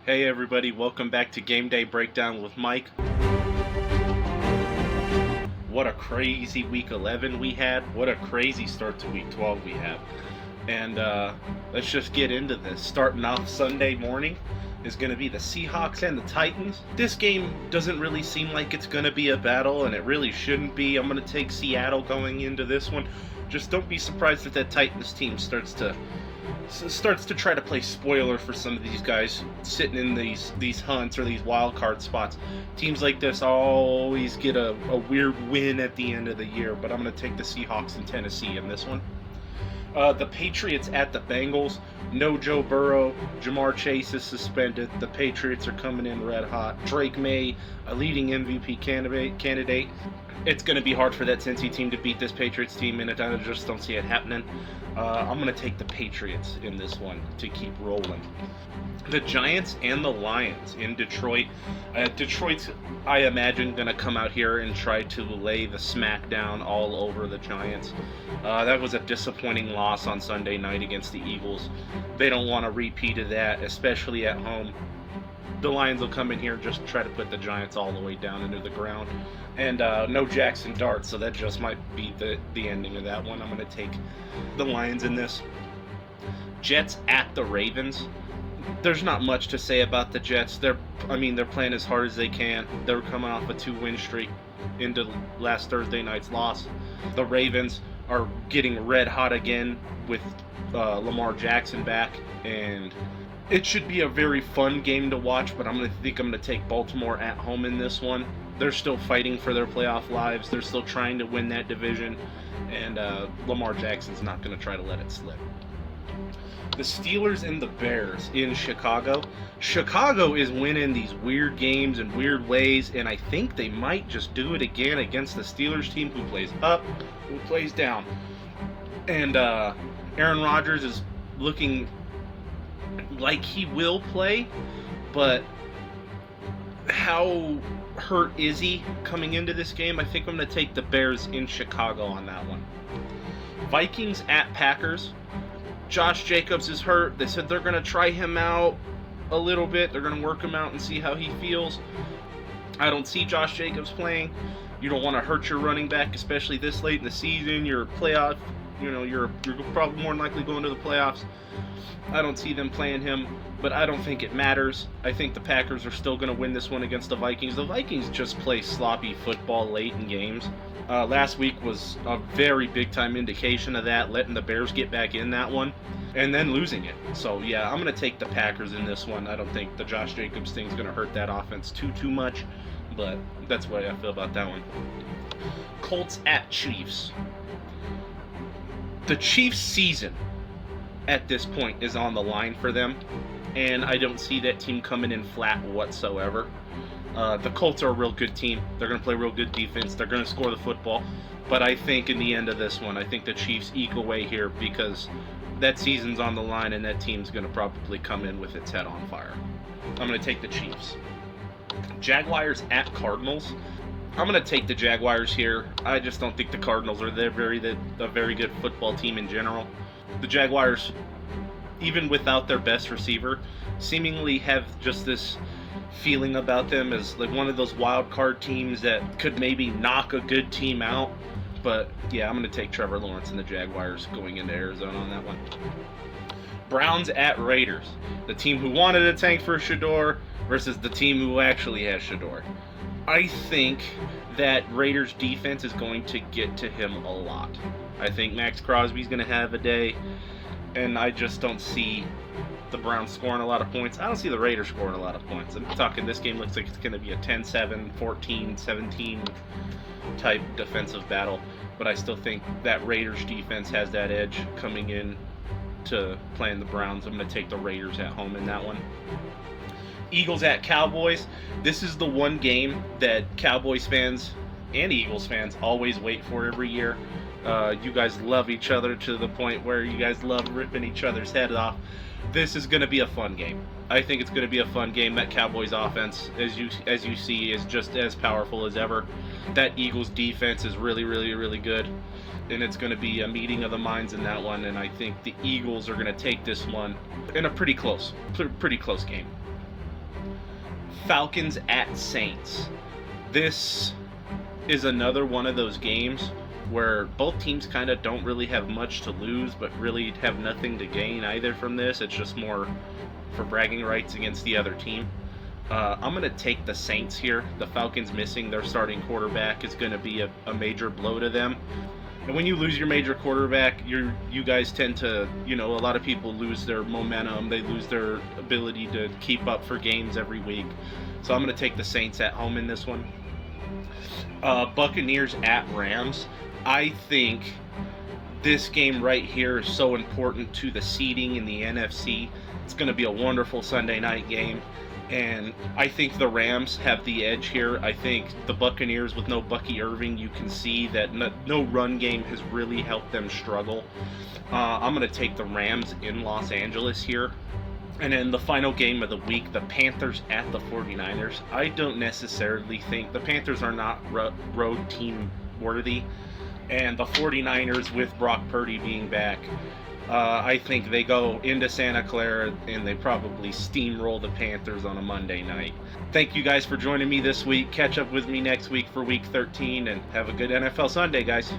Hey everybody, welcome back to Game Day Breakdown with Mike. What a crazy week 11 we had. What a crazy start to week 12 we have. And let's just get into this. Starting off Sunday morning is going to be the Seahawks and the Titans. This game doesn't really seem like it's going to be a battle, and it really shouldn't be. I'm going to take Seattle going into this one. Just don't be surprised if that Titans team starts to try to play spoiler for some of these guys sitting in these hunts or these wild card spots. Teams like this always get a weird win at the end of the year, but I'm going to take the Seahawks in Tennessee in this one. The Patriots at the Bengals. No Joe Burrow. Jamar Chase is suspended. The Patriots are coming in red hot. Drake May, a leading MVP candidate. It's going to be hard for that Cincy team to beat this Patriots team, and I just don't see it happening. I'm going to take the Patriots in this one to keep rolling. The Giants and the Lions in Detroit. Detroit's, I imagine, going to come out here and try to lay the smackdown all over the Giants. That was a disappointing loss on Sunday night against the Eagles. They don't want a repeat of that, especially at home. The Lions will come in here and just try to put the Giants all the way down into the ground. And no Jackson Dart, so that just might be the ending of that one. I'm going to take the Lions in this. Jets at the Ravens. There's not much to say about the Jets. They're playing as hard as they can. They're coming off a 2-win streak into last Thursday night's loss. The Ravens are getting red hot again with Lamar Jackson back, and it should be a very fun game to watch, but I'm going to take Baltimore at home in this one. They're still fighting for their playoff lives. They're still trying to win that division, and Lamar Jackson's not going to try to let it slip. The Steelers and the Bears in Chicago. Chicago is winning these weird games in weird ways, and I think they might just do it again against the Steelers team who plays up, who plays down. And Aaron Rodgers is looking like he will play, but how hurt is he coming into this game? I think I'm going to take the Bears in Chicago on that one. Vikings at Packers. Josh Jacobs is hurt. They said they're going to try him out a little bit. They're going to work him out and see how he feels. I don't see Josh Jacobs playing. You don't want to hurt your running back, especially this late in the season. You're playoff. You're probably more than likely going to the playoffs. I don't see them playing him, but I don't think it matters. I think the Packers are still going to win this one against the Vikings. The Vikings just play sloppy football late in games. Last week was a very big-time indication of that, letting the Bears get back in that one, and then losing it. So, yeah, I'm going to take the Packers in this one. I don't think the Josh Jacobs thing's going to hurt that offense too much, but that's what I feel about that one. Colts at Chiefs. The Chiefs' season at this point is on the line for them, and I don't see that team coming in flat whatsoever. The Colts are a real good team. They're going to play real good defense. They're going to score the football, but I think in the end of this one, I think the Chiefs eke away here because that season's on the line and that team's going to probably come in with its head on fire. I'm going to take the Chiefs. Jaguars at Cardinals. I'm going to take the Jaguars here. I just don't think the Cardinals are a very good football team in general. The Jaguars, even without their best receiver, seemingly have just this feeling about them as like one of those wild card teams that could maybe knock a good team out. But yeah, I'm going to take Trevor Lawrence and the Jaguars going into Arizona on that one. Browns at Raiders. The team who wanted a tank for Shedeur versus the team who actually has Shedeur. I think that Raiders defense is going to get to him a lot. I think Max Crosby's going to have a day, and I just don't see the Browns scoring a lot of points. I don't see the Raiders scoring a lot of points. I'm talking this game looks like it's going to be a 10-7, 14-17 type defensive battle, but I still think that Raiders defense has that edge coming in to playing the Browns. I'm going to take the Raiders at home in that one. Eagles at Cowboys. This is the one game that Cowboys fans and Eagles fans always wait for every year. You guys love each other to the point where you guys love ripping each other's head off. This is going to be a fun game. I think it's going to be a fun game. That Cowboys offense, as you see, is just as powerful as ever. That Eagles defense is really good, and it's going to be a meeting of the minds in that one. And I think the Eagles are going to take this one in a pretty close game. Falcons at Saints. This is another one of those games where both teams kind of don't really have much to lose, but really have nothing to gain either from this. It's just more for bragging rights against the other team. I'm going to take the Saints here. The Falcons missing their starting quarterback is going to be a major blow to them. And when you lose your major quarterback, you guys tend to, a lot of people lose their momentum. They lose their ability to keep up for games every week. So I'm going to take the Saints at home in this one. Buccaneers at Rams. I think this game right here is so important to the seeding in the NFC. It's going to be a wonderful Sunday night game. And I think the Rams have the edge here. I think the Buccaneers, with no Bucky Irving, you can see that no run game has really helped them struggle. I'm going to take the Rams in Los Angeles here. And then the final game of the week, the Panthers at the 49ers. I don't necessarily think the Panthers are not road team worthy. And the 49ers, with Brock Purdy being back, I think they go into Santa Clara and they probably steamroll the Panthers on a Monday night. Thank you guys for joining me this week. Catch up with me next week for week 13 and have a good NFL Sunday, guys.